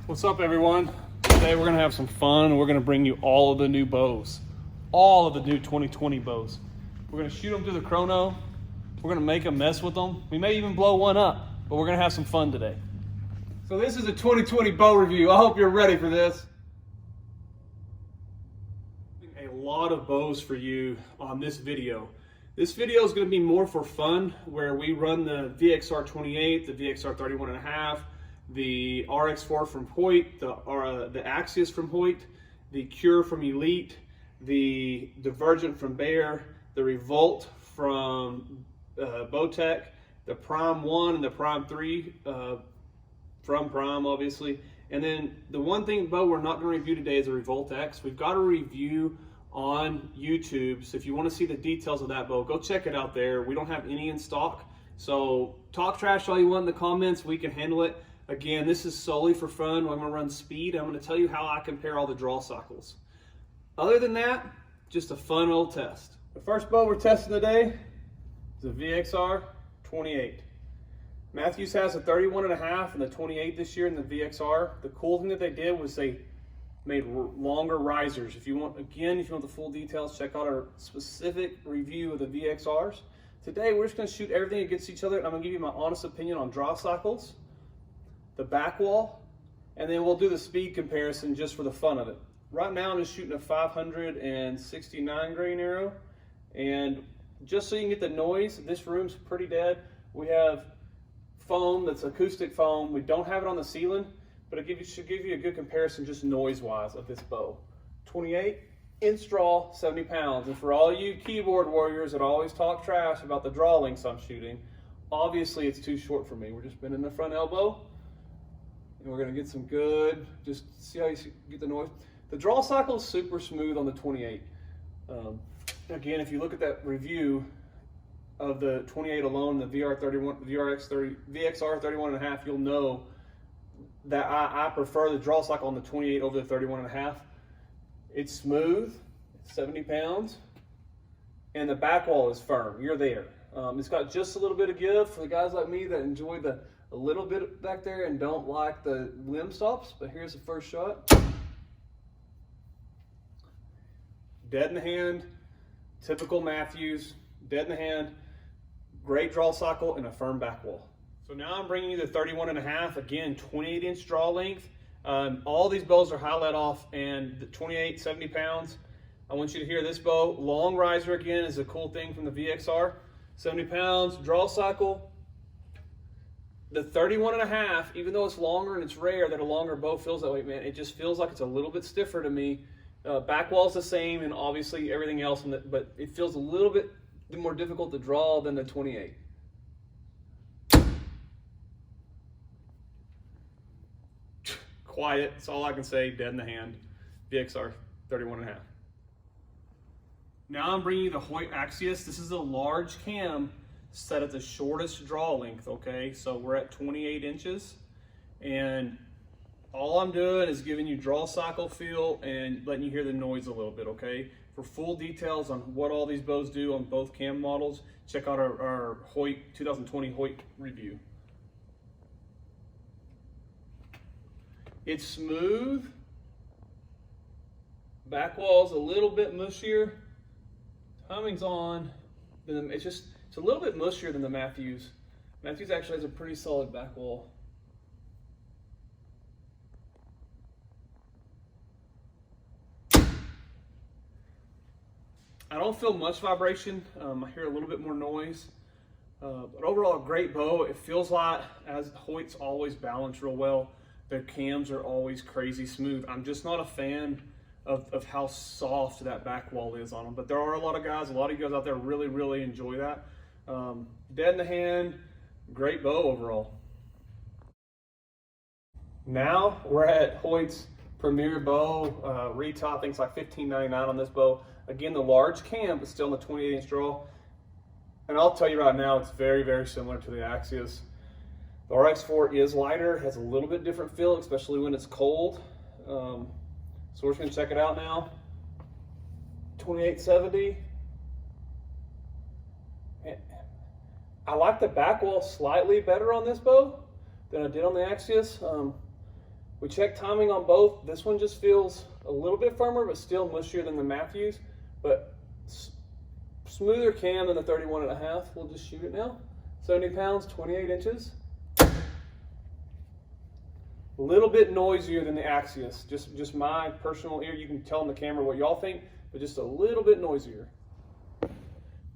What's up, everyone? Today we're gonna have some fun and we're gonna bring you all of the new bows. All of the new 2020 bows. We're gonna shoot them through the chrono. We're gonna make a mess with them. We may even blow one up, but we're gonna have some fun today. So this is a 2020 bow review. I hope you're ready for this. A lot of bows for you on this video. This video is gonna be more for fun, where we run the VXR 28, the VXR 31.5, the RX4 from Hoyt, the Axius from Hoyt, the Kure from Elite, the Divergent from Bayer, the Revolt from Bowtech, the Prime 1 and the Prime 3 from Prime, obviously. And then the one thing bow we're not going to review today is the Revolt X. We've got a review on YouTube, so if you want to see the details of that bow, go check it out there. We don't have any in stock, so talk trash all you want in the comments. We can handle it. Again, this is solely for fun. I'm going to run speed. I'm going to tell you how I compare all the draw cycles. Other than that, just a fun old test. The first bow we're testing today is the VXR 28. Mathews has a 31.5 and the 28 this year in the VXR. The cool thing that they did was they made longer risers. If you want the full details, check out our specific review of the VXRs. Today, we're just going to shoot everything against each other, and I'm going to give you my honest opinion on draw cycles, the back wall, and then we'll do the speed comparison just for the fun of it. Right now I'm just shooting a 569 grain arrow, and just so you can get the noise, this room's pretty dead. We have foam that's acoustic foam. We don't have it on the ceiling, but it should give you a good comparison just noise-wise of this bow. 28 inch draw, 70 pounds. And for all you keyboard warriors that always talk trash about the draw lengths I'm shooting, obviously it's too short for me. We're just bending the front elbow. And we're going to get some good, just see how you get the noise. The draw cycle is super smooth on the 28. Again, if you look at that review of the 28 alone, the VXR 31.5, you'll know that I prefer the draw cycle on the 28 over the 31.5. It's smooth, 70 pounds, and the back wall is firm. You're there. It's got just a little bit of give for the guys like me that enjoy a little bit back there and don't like the limb stops, but here's the first shot. Dead in the hand, typical Mathews, dead in the hand, great draw cycle, and a firm back wall. So now I'm bringing you the 31.5, again, 28 inch draw length. All these bows are high let off, and the 28, 70 pounds. I want you to hear this bow. Long riser again is a cool thing from the VXR. 70 pounds, draw cycle. The 31.5, even though it's longer and it's rare that a longer bow feels that way, man, it just feels like it's a little bit stiffer to me. Back wall's the same, and obviously everything else, but it feels a little bit more difficult to draw than the 28. Quiet, that's all I can say, dead in the hand. VXR 31.5. Now I'm bringing you the Hoyt Axius. This is a large cam set at the shortest draw length, okay? So we're at 28 inches, and all I'm doing is giving you draw cycle feel and letting you hear the noise a little bit, okay? For full details on what all these bows do on both cam models, check out our Hoyt 2020 Hoyt review. It's smooth. Back wall's a little bit mushier. Timing's on. It's a little bit mushier than the Mathews. Mathews actually has a pretty solid back wall. I don't feel much vibration. I hear a little bit more noise. But overall, a great bow. It feels like, as Hoyt's always balanced real well, their cams are always crazy smooth. I'm just not a fan of how soft that back wall is on them. But there are a lot of you guys out there really, really enjoy that. Dead in the hand, great bow overall. Now we're at Hoyt's Premier bow. Retail, I think it's like $15.99 on this bow. Again, the large cam, but still in the 28 inch draw. And I'll tell you right now, it's very, very similar to the Axius. The RX4 is lighter, has a little bit different feel, especially when it's cold. So we're just gonna check it out now. 2870. I like the back wall slightly better on this bow than I did on the Axius. We checked timing on both. This one just feels a little bit firmer, but still mushier than the Mathews, but smoother cam than the 31.5. We'll just shoot it now. 70 pounds, 28 inches. A little bit noisier than the Axius. Just my personal ear. You can tell on the camera what y'all think, but just a little bit noisier.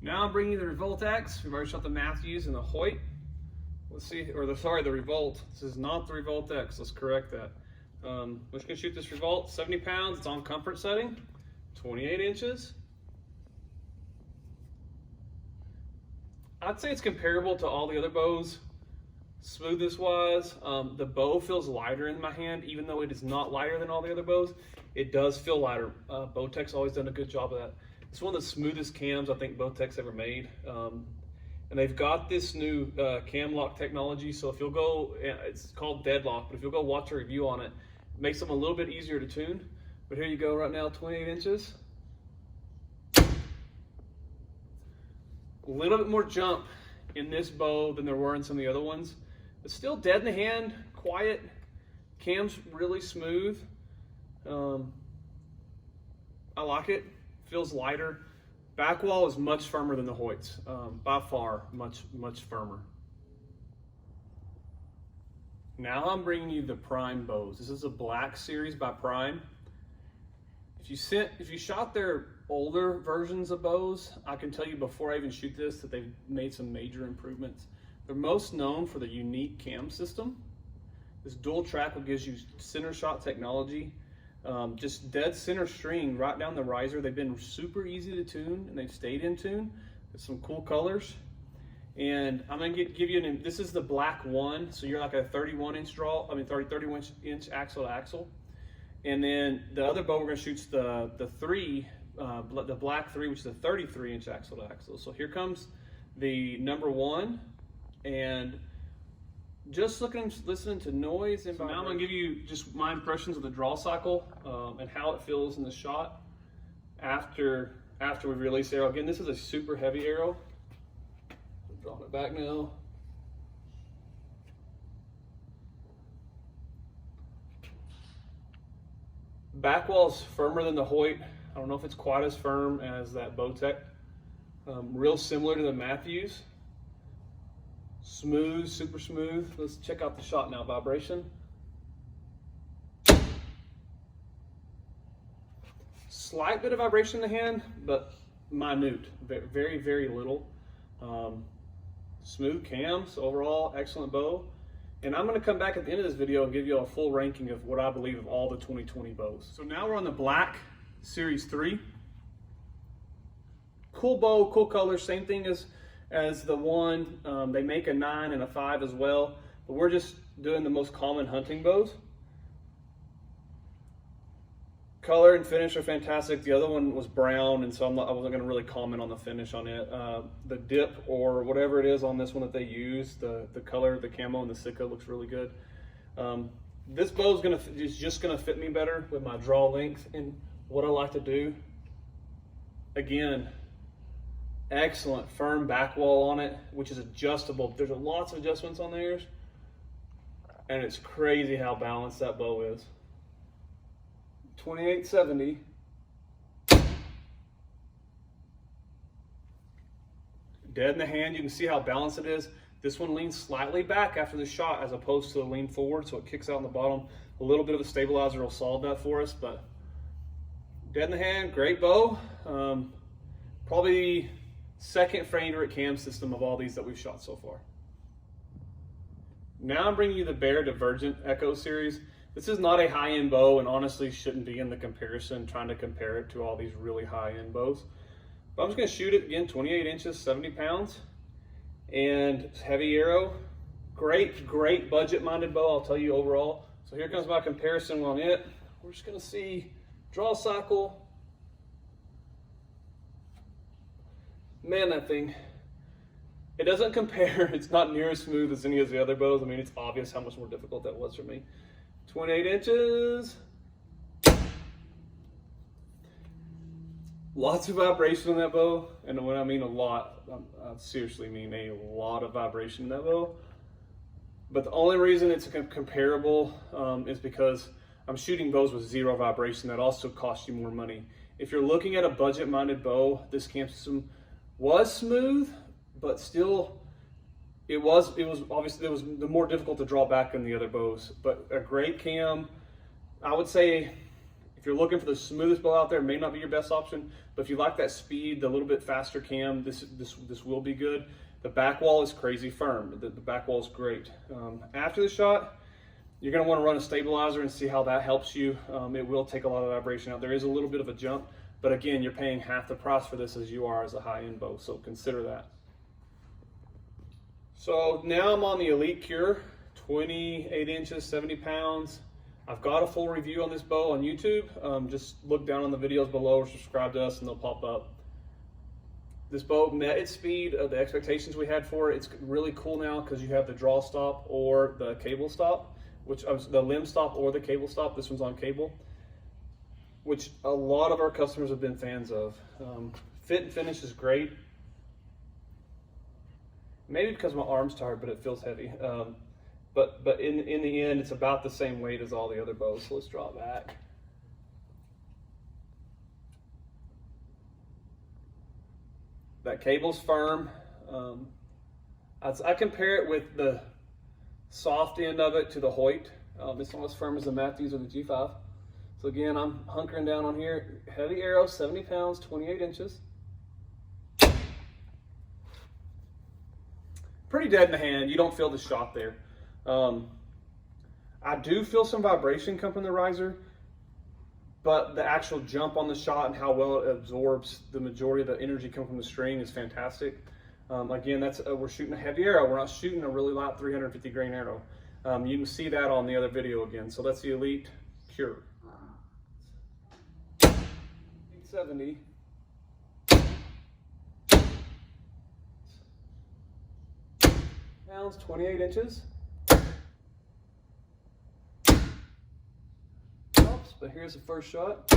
Now I'm bringing you the Revolt X. We've already shot the Mathews and the Hoyt. Let's see, or the Revolt. This is not the Revolt X. Let's correct that. We're just gonna shoot this Revolt. 70 pounds. It's on comfort setting. 28 inches. I'd say it's comparable to all the other bows. Smoothness wise, the bow feels lighter in my hand, even though it is not lighter than all the other bows. It does feel lighter. Bowtech's always done a good job of that. It's one of the smoothest cams I think Bowtech's ever made. And they've got this new cam lock technology. So if you'll go, it's called deadlock, but if you'll go watch a review on it, it makes them a little bit easier to tune. But here you go right now, 28 inches. A little bit more jump in this bow than there were in some of the other ones. But still dead in the hand, quiet. Cam's really smooth. I like it. Feels lighter. Back wall is much firmer than the Hoyt's. By far, much firmer. Now I'm bringing you the Prime bows. This is a black series by Prime. If you shot their older versions of bows, I can tell you before I even shoot this that they've made some major improvements. They're most known for the unique cam system. This dual track will gives you center shot technology. Just dead center string right down the riser. They've been super easy to tune and they've stayed in tune. There's some cool colors. And I'm gonna give you this is the black one. So you're like a 31 inch inch axle to axle. And then the other bow we're gonna shoot's the black 3, which is a 33 inch axle to axle. So here comes the number 1, and just listening to noise. And so now I'm gonna give you just my impressions of the draw cycle and how it feels in the shot after we release the arrow. Again, this is a super heavy arrow. I'm drawing it back now. Back wall's firmer than the Hoyt. I don't know if it's quite as firm as that Bowtech. Real similar to the Mathews. Smooth, super smooth. Let's check out the shot now. Vibration. Slight bit of vibration in the hand, but minute. Very, very little. Smooth cams. Overall, excellent bow. And I'm going to come back at the end of this video and give you a full ranking of what I believe of all the 2020 bows. So now we're on the Black Series 3. Cool bow, cool color, same thing as the one. They make a 9 and a 5 as well, but we're just doing the most common hunting bows. Color and finish are fantastic. The other one was brown, and so I wasn't going to really comment on the finish on it. The dip or whatever it is on this one that they use, the color, the camo, and the Sitka looks really good. This bow is just going to fit me better with my draw length and what I like to do. Again, excellent firm back wall on it, which is adjustable. There's lots of adjustments on theirs, and it's crazy how balanced that bow is. 2870. Dead in the hand, you can see how balanced it is. This one leans slightly back after the shot as opposed to the lean forward, so it kicks out in the bottom. A little bit of a stabilizer will solve that for us, but dead in the hand, great bow. Probably second favorite cam system of all these that we've shot so far. Now I'm bringing you the Bear Divergent Echo series. This is not a high-end bow and honestly shouldn't be in the comparison, trying to compare it to all these really high-end bows. But I'm just gonna shoot it again, 28 inches, 70 pounds, and heavy arrow. Great budget-minded bow, I'll tell you overall. So here comes my comparison on it. We're just gonna see draw cycle. Man, that thing, it doesn't compare. It's not near as smooth as any of the other bows. I mean, it's obvious how much more difficult that was for me. 28 inches. Lots of vibration in that bow. And when I mean a lot, I seriously mean a lot of vibration in that bow. But the only reason it's comparable is because I'm shooting bows with 0 vibration. That also costs you more money. If you're looking at a budget-minded bow, this cam system was smooth, but still, it was obviously, it was the more difficult to draw back than the other bows. But a great cam, I would say, if you're looking for the smoothest bow out there, it may not be your best option. But if you like that speed, the little bit faster cam, this will be good. The back wall is crazy firm. The back wall is great. After the shot, you're going to want to run a stabilizer and see how that helps you. It will take a lot of vibration out. There is a little bit of a jump, but again, you're paying half the price for this as you are as a high-end bow, so consider that. So now I'm on the Elite Kure, 28 inches, 70 pounds. I've got a full review on this bow on YouTube. Just look down on the videos below or subscribe to us and they'll pop up. This bow met its speed of the expectations we had for it. It's really cool now because you have the draw stop or the cable stop, which the limb stop or the cable stop. This one's on cable, which a lot of our customers have been fans of. Fit and finish is great. Maybe because my arm's tired, but it feels heavy. But in the end, it's about the same weight as all the other bows. So let's draw it back. That cable's firm. I compare it with the soft end of it to the Hoyt. It's not as firm as the Mathews or the G5. So again, I'm hunkering down on here. Heavy arrow, 70 pounds, 28 inches. Pretty dead in the hand. You don't feel the shot there. I do feel some vibration come from the riser, but the actual jump on the shot and how well it absorbs the majority of the energy coming from the string is fantastic. Again, we're shooting a heavy arrow. We're not shooting a really light 350 grain arrow. You can see that on the other video again. So that's the Elite Kure. 870. Pounds, 28 inches. Oops, but here's the first shot.